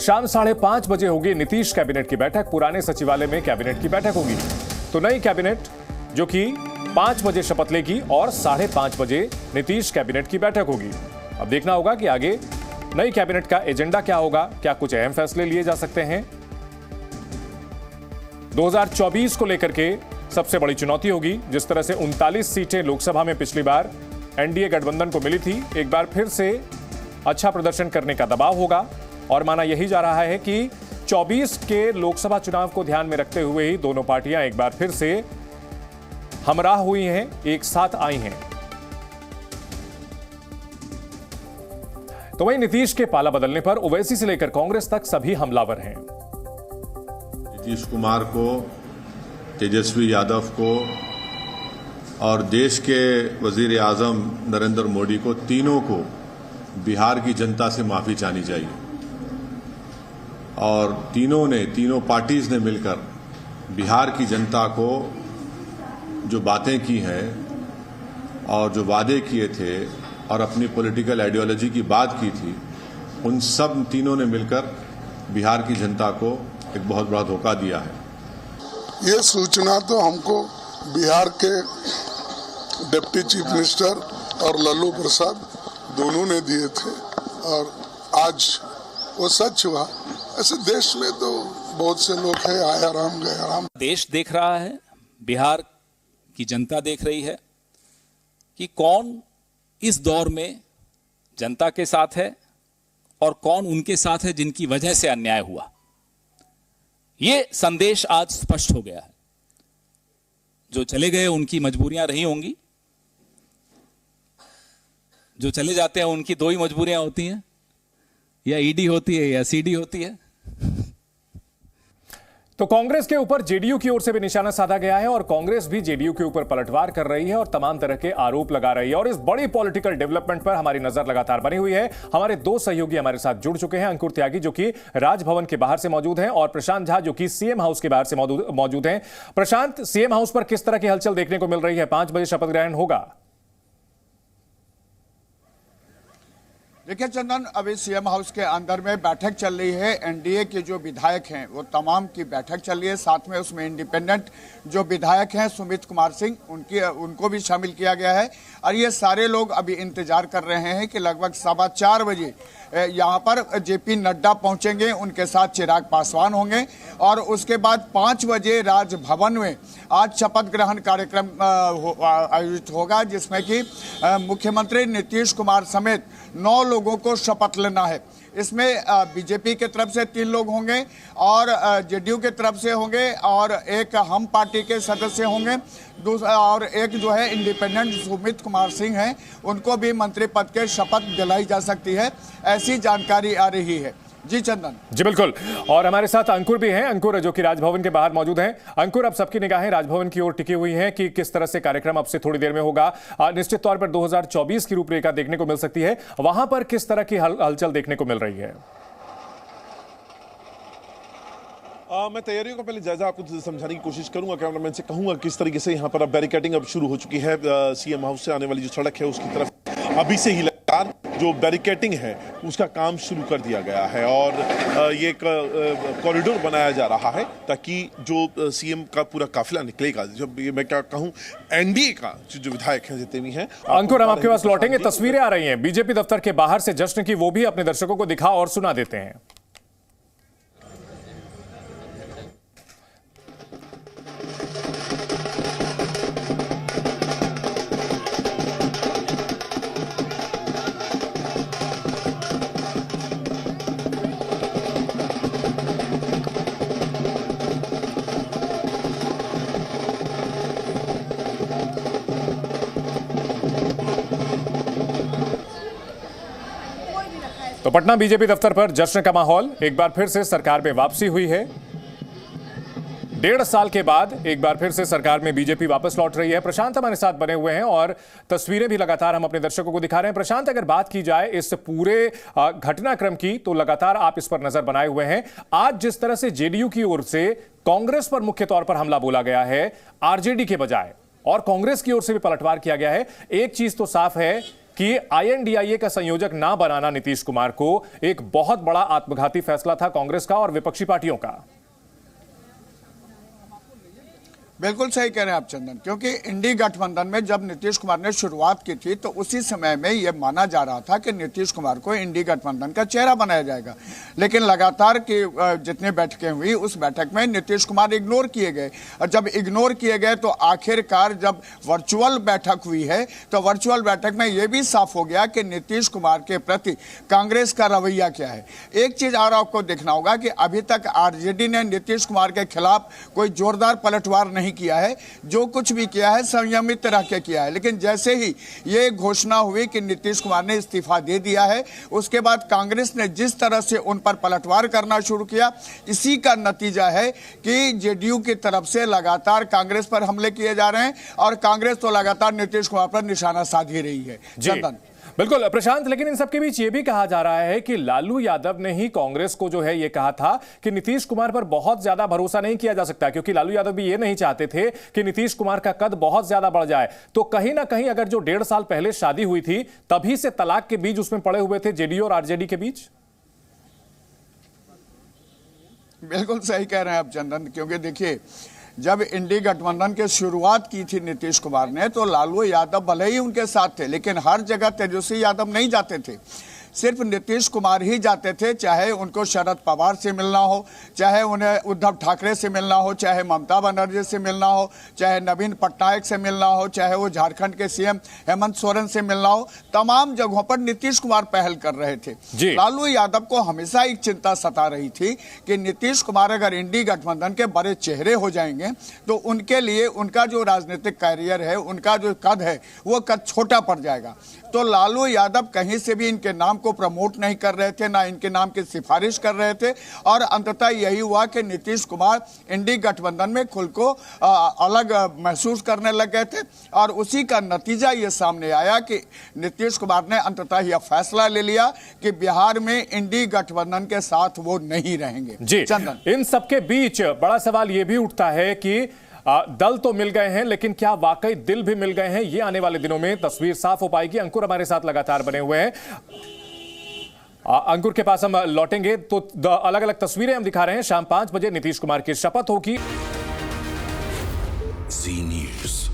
शाम 5:30 बजे होगी नीतीश कैबिनेट की बैठक। पुराने सचिवालय में कैबिनेट की बैठक होगी तो नई कैबिनेट जो कि 5 बजे शपथ लेगी और 5:30 बजे नीतीश कैबिनेट की बैठक होगी। अब देखना होगा कि आगे नई कैबिनेट का एजेंडा क्या होगा, क्या कुछ अहम फैसले लिए जा सकते हैं। 2024 को लेकर के सबसे बड़ी चुनौती होगी। जिस तरह से 39 सीटें लोकसभा में पिछली बार एनडीए गठबंधन को मिली थी, एक बार फिर से अच्छा प्रदर्शन करने का दबाव होगा और माना यही जा रहा है कि 24 के लोकसभा चुनाव को ध्यान में रखते हुए ही दोनों पार्टियां एक बार फिर से हमराह हुई हैं, एक साथ आई हैं। तो वहीं नीतीश के पाला बदलने पर ओवैसी से लेकर कांग्रेस तक सभी हमलावर हैं। नीतीश कुमार को, तेजस्वी यादव को और देश के वजीर आजम नरेंद्र मोदी को, तीनों को बिहार की जनता से माफी चाहनी चाहिए। और तीनों पार्टीज ने मिलकर बिहार की जनता को जो बातें की हैं और जो वादे किए थे और अपनी पॉलिटिकल आइडियोलॉजी की बात की थी, उन सब तीनों ने मिलकर बिहार की जनता को एक बहुत बड़ा धोखा दिया है। ये सूचना तो हमको बिहार के डिप्टी चीफ मिनिस्टर और लल्लू प्रसाद दोनों ने दिए थे और आज वो सच हुआ। ऐसे देश में तो बहुत से लोग हैं, आया राम गया राम। देश देख रहा है, बिहार की जनता देख रही है कि कौन इस दौर में जनता के साथ है और कौन उनके साथ है जिनकी वजह से अन्याय हुआ। यह संदेश आज स्पष्ट हो गया है। जो चले गए उनकी मजबूरियां रही होंगी, जो चले जाते हैं उनकी दो ही मजबूरियां होती हैं, या ईडी होती है या सीडी होती है। तो कांग्रेस के ऊपर जेडीयू की ओर से भी निशाना साधा गया है और कांग्रेस भी जेडीयू के ऊपर पलटवार कर रही है और तमाम तरह के आरोप लगा रही है। और इस बड़ी पॉलिटिकल डेवलपमेंट पर हमारी नजर लगातार बनी हुई है। हमारे दो सहयोगी हमारे साथ जुड़ चुके हैं, अंकुर त्यागी जो कि राजभवन के बाहर से मौजूद हैं और प्रशांत झा जो कि सीएम हाउस के बाहर से मौजूद हैं। प्रशांत, सीएम हाउस पर किस तरह की हलचल देखने को मिल रही है? 5 बजे शपथ ग्रहण होगा। देखिए चंदन, अभी सीएम हाउस के अंदर में बैठक चल रही है। एनडीए के जो विधायक हैं वो तमाम की बैठक चल रही है। साथ में उसमें इंडिपेंडेंट जो विधायक हैं सुमित कुमार सिंह, उनको भी शामिल किया गया है। और ये सारे लोग अभी इंतजार कर रहे हैं कि लगभग 4:15 बजे यहाँ पर जेपी नड्डा पहुंचेंगे, उनके साथ चिराग पासवान होंगे और उसके बाद 5 बजे राजभवन में आज शपथ ग्रहण कार्यक्रम आयोजित होगा, जिसमें कि मुख्यमंत्री नीतीश कुमार समेत 9 लोगों को शपथ लेना है। इसमें बीजेपी के तरफ से 3 लोग होंगे और जेडीयू के तरफ से होंगे और एक हम पार्टी के सदस्य होंगे, और एक जो है इंडिपेंडेंट सुमित कुमार सिंह हैं, उनको भी मंत्री पद के शपथ दिलाई जा सकती है, ऐसी जानकारी आ रही है। जी चंदन। जी बिल्कुल। और हमारे साथ अंकुर भी हैं, अंकुर जो कि राजभवन के बाहर मौजूद हैं। अंकुर, अब सबकी निगाहें राजभवन की ओर टिकी हुई हैं कि किस तरह से कार्यक्रम अब से थोड़ी देर में होगा। निश्चित तौर पर 2024 की रूपरेखा देखने को मिल सकती है। वहां पर किस तरह की हलचल देखने को मिल रही है? मैं तैयारियों का पहले जायजा आपको समझाने की कोशिश करूंगा। कैमरामैन से कहूंगा किस तरीके से यहाँ पर अब बैरिकेडिंग अब शुरू हो चुकी है। सीएम हाउस से आने वाली जो सड़क है उसकी तरफ अभी से ही लगातार जो बैरिकेडिंग है उसका काम शुरू कर दिया गया है और ये एक कॉरिडोर बनाया जा रहा है ताकि जो सीएम का पूरा काफिला निकलेगा, जब ये मैं क्या कहूँ एनडीए का जो विधायक हैं जितने भी हैं। अंकुर, हम आपके पास लौटेंगे। तस्वीरें आ रही हैं बीजेपी दफ्तर के बाहर से जश्न की, वो भी अपने दर्शकों को दिखा और सुना देते हैं। तो पटना बीजेपी दफ्तर पर जश्न का माहौल। एक बार फिर से सरकार में वापसी हुई है। 1.5 साल के बाद एक बार फिर से सरकार में बीजेपी वापस लौट रही है। प्रशांत हमारे साथ बने हुए हैं और तस्वीरें भी लगातार हम अपने दर्शकों को दिखा रहे हैं। प्रशांत, अगर बात की जाए इस पूरे घटनाक्रम की तो लगातार आप इस पर नजर बनाए हुए हैं। आज जिस तरह से जेडीयू की ओर से कांग्रेस पर मुख्य तौर पर हमला बोला गया है आरजेडी के बजाय, और कांग्रेस की ओर से भी पलटवार किया गया है, एक चीज तो साफ है कि INDIA का संयोजक ना बनाना नीतीश कुमार को एक बहुत बड़ा आत्मघाती फैसला था कांग्रेस का और विपक्षी पार्टियों का। बिल्कुल सही कह रहे हैं आप चंदन, क्योंकि इंडी गठबंधन में जब नीतीश कुमार ने शुरुआत की थी तो उसी समय में यह माना जा रहा था कि नीतीश कुमार को इंडी गठबंधन का चेहरा बनाया जाएगा, लेकिन लगातार की जितनी बैठकें हुई उस बैठक में नीतीश कुमार इग्नोर किए गए, और जब इग्नोर किए गए तो आखिरकार जब वर्चुअल बैठक हुई है तो वर्चुअल बैठक में यह भी साफ हो गया कि नीतीश कुमार के प्रति कांग्रेस का रवैया क्या है। एक चीज और आपको देखना होगा कि अभी तक आरजेडी ने नीतीश कुमार के खिलाफ कोई जोरदार पलटवार नहीं किया है, जो कुछ भी किया है संयमित रह के किया है, लेकिन जैसे ही ये घोषणा हुई कि नीतीश कुमार ने इस्तीफा दे दिया है, उसके बाद कांग्रेस ने जिस तरह से उन पर पलटवार करना शुरू किया, इसी का नतीजा है कि जेडीयू की तरफ से लगातार कांग्रेस पर हमले किए जा रहे हैं और कांग्रेस तो लगातार नीतीश कुमार पर निशाना साध ही रही है। चंदन बिल्कुल प्रशांत, लेकिन इन सबके बीच ये भी कहा जा रहा है कि लालू यादव ने ही कांग्रेस को जो है ये कहा था कि नीतीश कुमार पर बहुत ज्यादा भरोसा नहीं किया जा सकता, क्योंकि लालू यादव भी ये नहीं चाहते थे कि नीतीश कुमार का कद बहुत ज्यादा बढ़ जाए। तो कहीं ना कहीं अगर जो 1.5 साल पहले शादी हुई थी तभी से तलाक के बीज उसमें पड़े हुए थे जेडीयू और आरजेडी के बीच। बिल्कुल सही कह रहे हैं आप चंदन, क्योंकि देखिए जब इंडी गठबंधन की शुरुआत की थी नीतीश कुमार ने तो लालू यादव भले ही उनके साथ थे, लेकिन हर जगह तेजस्वी यादव नहीं जाते थे, सिर्फ नीतीश कुमार ही जाते थे। चाहे उनको शरद पवार से मिलना हो, चाहे उन्हें उद्धव ठाकरे से मिलना हो, चाहे ममता बनर्जी से मिलना हो, चाहे नवीन पटनायक से मिलना हो, चाहे वो झारखंड के सीएम हेमंत सोरेन से मिलना हो, तमाम जगहों पर नीतीश कुमार पहल कर रहे थे। लालू यादव को हमेशा एक चिंता सता रही थी कि नीतीश कुमार अगर इंडी गठबंधन के बड़े चेहरे हो जाएंगे तो उनके लिए उनका जो राजनीतिक कैरियर है, उनका जो कद है, वो कद छोटा पड़ जाएगा। तो लालू यादव कहीं से भी इनके नाम को प्रमोट नहीं कर रहे थे, ना इनके नाम की सिफारिश कर रहे थे, और अंततः यही हुआ कि नीतीश कुमार इंडी गठबंधन में खुद को अलग महसूस करने लग गए थे, और उसी का नतीजा ये सामने आया कि नीतीश कुमार ने अंततः यह फैसला ले लिया कि बिहार में इंडी गठबंधन के साथ वो नहीं रहेंगे। जी चंदन, इन सबके बीच बड़ा सवाल यह भी उठता है कि दल तो मिल गए हैं, लेकिन क्या वाकई दिल भी मिल गए हैं? ये आने वाले दिनों में तस्वीर साफ हो पाएगी। अंकुर हमारे साथ लगातार बने हुए हैं, अंकुर के पास हम लौटेंगे। तो अलग अलग तस्वीरें हम दिखा रहे हैं। शाम 5 बजे नीतीश कुमार की शपथ होगी। जी न्यूज़।